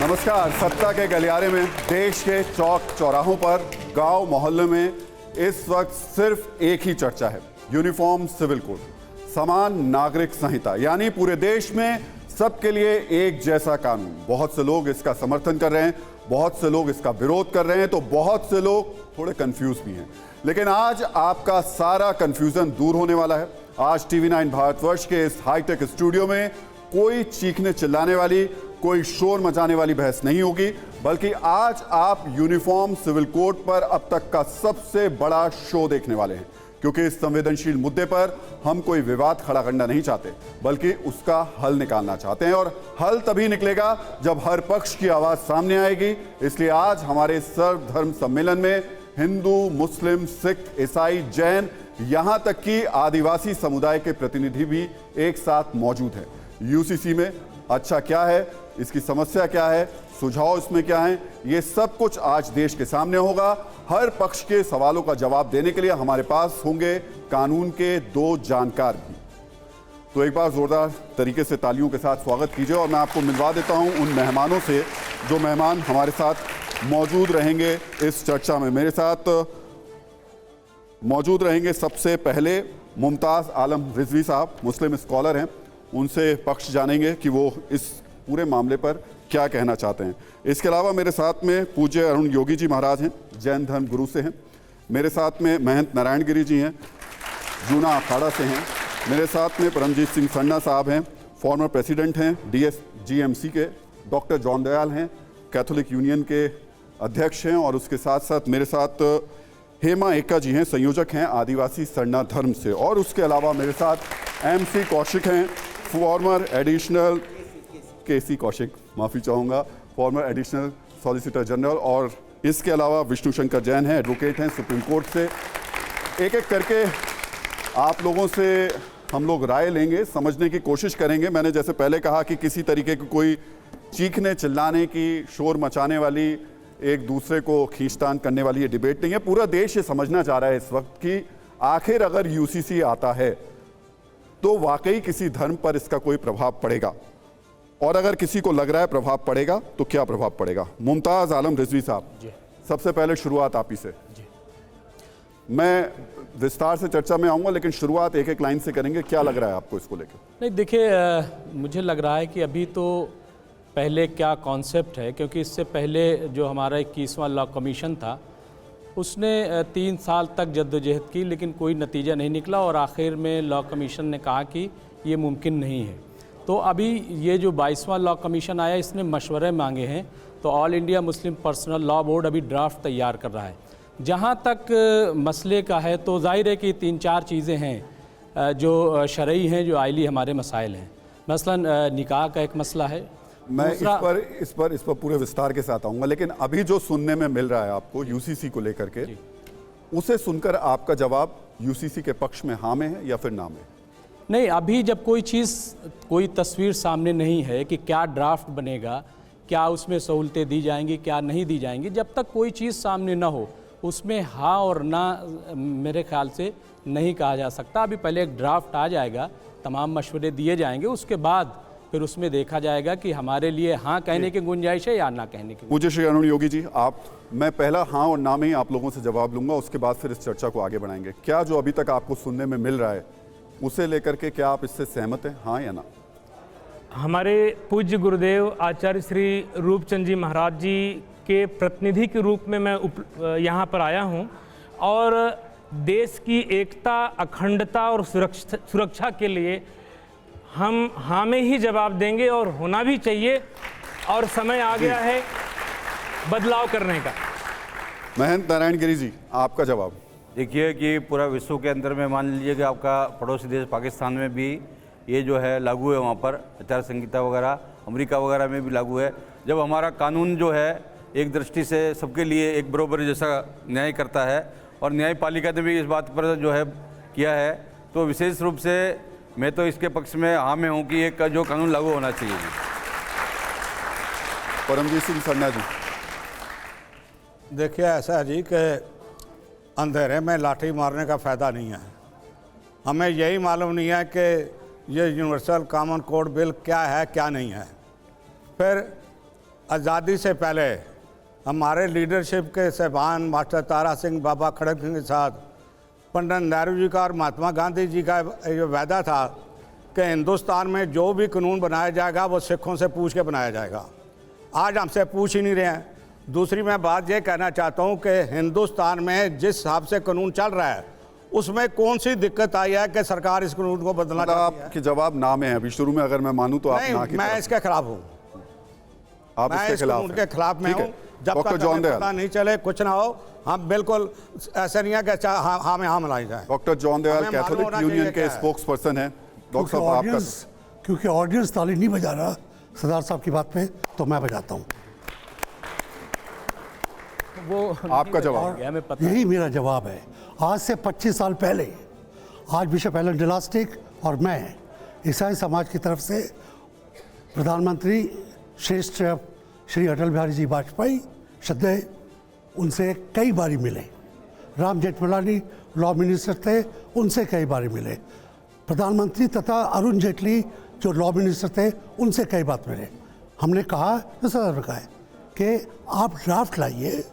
नमस्कार। सत्ता के गलियारे में देश के चौक चौराहों पर, गांव मोहल्ले में इस वक्त सिर्फ एक ही चर्चा है, यूनिफॉर्म सिविल कोड, समान नागरिक संहिता, यानी पूरे देश में सबके लिए एक जैसा कानून। बहुत से लोग इसका समर्थन कर रहे हैं, बहुत से लोग इसका विरोध कर रहे हैं, तो बहुत से लोग थोड़े कंफ्यूज भी हैं। लेकिन आज आपका सारा कंफ्यूजन दूर होने वाला है। आज TV9 भारतवर्ष के इस हाईटेक स्टूडियो में कोई चीखने चिल्लाने वाली, कोई शोर मचाने वाली बहस नहीं होगी, बल्कि आज आप यूनिफॉर्म सिविल कोड पर अब तक का सबसे बड़ा शो देखने वाले हैं। क्योंकि इस संवेदनशील मुद्दे पर हम कोई विवाद खड़ा करना नहीं चाहते, बल्कि उसका हल निकालना चाहते हैं, और हल तभी निकलेगा जब हर पक्ष की आवाज सामने आएगी। इसलिए आज हमारे सर्वधर्म सम्मेलन में हिंदू, मुस्लिम, सिख, ईसाई, जैन, यहां तक कि आदिवासी समुदाय के प्रतिनिधि भी एक साथ मौजूद हैं। यूसीसी में अच्छा क्या है, इसकी समस्या क्या है, सुझाव इसमें क्या है, ये सब कुछ आज देश के सामने होगा। हर पक्ष के सवालों का जवाब देने के लिए हमारे पास होंगे कानून के दो जानकार भी। तो एक बार जोरदार तरीके से तालियों के साथ स्वागत कीजिए, और मैं आपको मिलवा देता हूं उन मेहमानों से जो मेहमान हमारे साथ मौजूद रहेंगे इस चर्चा में। मेरे साथ मौजूद रहेंगे सबसे पहले मुमताज़ आलम रिजवी साहब, मुस्लिम स्कॉलर हैं। उनसे पक्ष जानेंगे कि वो इस पूरे मामले पर क्या कहना चाहते हैं। इसके अलावा मेरे साथ में पूज्य अरुण योगी जी महाराज हैं, जैन धर्म गुरु से हैं। मेरे साथ में महंत नारायण गिरी जी हैं, जूना अखाड़ा से हैं। मेरे साथ में परमजीत सिंह सन्ना साहब हैं, फॉर्मर प्रेसिडेंट हैं DSGMC के। डॉक्टर जॉन दयाल हैं, कैथोलिक यूनियन के अध्यक्ष हैं। और उसके साथ साथ मेरे साथ हेमा एका जी हैं, संयोजक हैं आदिवासी सरना धर्म से। और उसके अलावा मेरे साथ MC कौशिक हैं, फॉर्मर एडिशनल KC कौशिक, माफ़ी चाहूँगा, फॉर्मर एडिशनल सॉलिसिटर जनरल। और इसके अलावा विष्णु शंकर जैन हैं, एडवोकेट हैं सुप्रीम कोर्ट से। एक एक करके आप लोगों से हम लोग राय लेंगे, समझने की कोशिश करेंगे। मैंने जैसे पहले कहा कि किसी तरीके की कोई चीखने चिल्लाने की, शोर मचाने वाली, एक दूसरे को खींचतान करने वाली ये डिबेट नहीं है। पूरा देश ये समझना चाह रहा है इस वक्त कि आखिर अगर UCC आता है तो वाकई किसी धर्म पर इसका कोई प्रभाव पड़ेगा, और अगर किसी को लग रहा है प्रभाव पड़ेगा तो क्या प्रभाव पड़ेगा। मुमताज़ आलम रिजवी साहब, सबसे पहले शुरुआत आप ही से। मैं विस्तार से चर्चा में आऊंगा, लेकिन शुरुआत एक एक लाइन से करेंगे। क्या लग रहा है आपको इसको लेकर? नहीं, देखिए, मुझे लग रहा है कि अभी तो पहले क्या कॉन्सेप्ट है, क्योंकि इससे पहले जो हमारा 21वां लॉ कमीशन था उसने 3 साल तक जद्दोजहद की, लेकिन कोई नतीजा नहीं निकला, और आखिर में लॉ कमीशन ने कहा कि ये मुमकिन नहीं है। तो अभी ये जो 22वां लॉ कमीशन आया, इसने मशवरे मांगे हैं। तो all India Muslim personal law board अभी ड्राफ्ट तैयार कर रहा है। जहाँ तक मसले का है तो जाहिर है कि 3-4 चीज़ें हैं जो शरई हैं, जो आइली हमारे मसाइल हैं। मसलन निकाह का एक मसला है। मैं इस पर पूरे विस्तार के साथ आऊँगा, लेकिन अभी जो सुनने में मिल रहा है आपको UCC को लेकर के, उसे सुनकर आपका जवाब UCC के पक्ष में हाँ में है या फिर ना में? नहीं, अभी जब कोई तस्वीर सामने नहीं है कि क्या ड्राफ्ट बनेगा, क्या उसमें सहूलतें दी जाएंगी, क्या नहीं दी जाएंगी, जब तक कोई चीज़ सामने ना हो उसमें हाँ और ना मेरे ख्याल से नहीं कहा जा सकता। अभी पहले एक ड्राफ्ट आ जाएगा, तमाम मशवरे दिए जाएंगे, उसके बाद फिर उसमें देखा जाएगा कि हमारे लिए हाँ कहने की गुंजाइश है या ना कहने की। मुझे श्री अरुण योगी जी, मैं पहला हाँ और ना में ही आप लोगों से जवाब लूँगा, उसके बाद फिर इस चर्चा को आगे बढ़ाएंगे। क्या जो अभी तक आपको सुनने में मिल रहा है उसे लेकर के क्या आप इससे सहमत हैं, हाँ या ना? हमारे पूज्य गुरुदेव आचार्य श्री रूपचंद जी महाराज जी के प्रतिनिधि के रूप में मैं यहाँ पर आया हूँ, और देश की एकता, अखंडता और सुरक्षा के लिए हम हाँ में ही जवाब देंगे, और होना भी चाहिए, और समय आ गया है बदलाव करने का। महंत नारायण गिरी जी, आपका जवाब। देखिए कि पूरा विश्व के अंदर में मान लीजिए कि आपका पड़ोसी देश पाकिस्तान में भी ये जो है लागू है, वहाँ पर आचार संहिता वगैरह, अमेरिका वगैरह में भी लागू है। जब हमारा कानून जो है एक दृष्टि से सबके लिए एक बराबर जैसा न्याय करता है, और न्यायपालिका ने भी इस बात पर जो है किया है, तो विशेष रूप से मैं तो इसके पक्ष में हाँ में हूँ कि एक जो कानून लागू होना चाहिए। परमजीत सिंह सन्ना जी। देखिए, ऐसा है जी कि अंधेरे में लाठी मारने का फ़ायदा नहीं है। हमें यही मालूम नहीं है कि ये यूनिवर्सल कॉमन कोड बिल क्या है, क्या नहीं है। फिर आज़ादी से पहले हमारे लीडरशिप के साहबान मास्टर तारा सिंह, बाबा खड़क सिंह के साथ पंडित नेहरू जी का और महात्मा गांधी जी का ये वादा था कि हिंदुस्तान में जो भी कानून बनाया जाएगा वो सिखों से पूछ के बनाया जाएगा। आज हमसे पूछ ही नहीं रहे हैं। दूसरी मैं बात ये कहना चाहता हूँ कि हिंदुस्तान में जिस हिसाब से कानून चल रहा है उसमें कौन सी दिक्कत आई है कि सरकार इस कानून को बदलना मतलब चाहती है? आपके जवाब ना में है। अभी शुरू में अगर मैं मानूं तो आप नहीं, ना की मैं तरफ इसके खिलाफ हूँ। आप मैं इसके इस खिलाफ कानून हैं। के खिलाफ में ठीक है। हूँ। जब डॉक्टर तक जॉन हमें दयाल, पता नहीं चले कुछ ना हो, हम बिल्कुल ऐसा नहीं है कि हाँ में हाँ मिलाई जाए। डॉक्टर जॉन दयाल हमें मालूम कैथोलिक होना यूनियन चाहिए के क्या है। स्पोक्स पर्सन हैं। डॉक्टर साहब आपका क्योंकि ऑडियंस ताली नहीं बजा रहा सरदार साहब की बात पे, तो मैं बजाता हूँ। वो आपका जवाब। हमें पता यही मेरा जवाब है। आज से 25 साल पहले आज बिशप एलन डिलास्टिक और मैं ईसाई समाज की तरफ से प्रधानमंत्री श्रेष्ठ श्री अटल बिहारी जी वाजपेयी श्रद्धेय उनसे कई बारी मिले। राम जेठमलानी लॉ मिनिस्टर थे, उनसे कई बारी मिले। प्रधानमंत्री तथा अरुण जेटली जो लॉ मिनिस्टर थे, उनसे कई बार मिले। हमने कहा, तो सर ने कहा है कि आप ड्राफ्ट लाइए,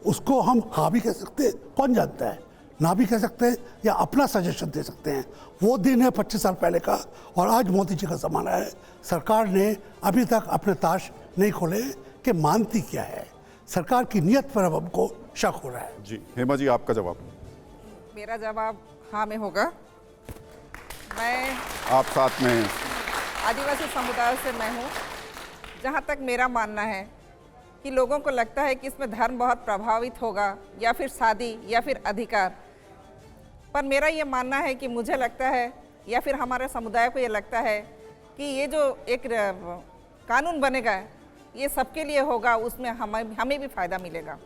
उसको हम हाँ भी कह सकते हैं, कौन जानता है, ना भी कह सकते हैं, या अपना सजेशन दे सकते हैं। वो दिन है 25 साल पहले का, और आज मोदी जी का ज़माना है। सरकार ने अभी तक अपने ताश नहीं खोले कि मानती क्या है। सरकार की नीयत पर अब हमको शक हो रहा है। जी हेमा जी, आपका जवाब। मेरा जवाब हाँ में होगा। मैं आप साथ में हैं। आदिवासी समुदाय से मैं हूँ। जहाँ तक मेरा मानना है कि लोगों को लगता है कि इसमें धर्म बहुत प्रभावित होगा, या फिर शादी, या फिर अधिकार, पर मेरा ये मानना है कि मुझे लगता है, या फिर हमारे समुदाय को ये लगता है कि ये जो एक कानून बनेगा ये सबके लिए होगा, उसमें हमें भी फ़ायदा मिलेगा।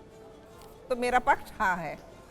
तो मेरा पक्ष हाँ है।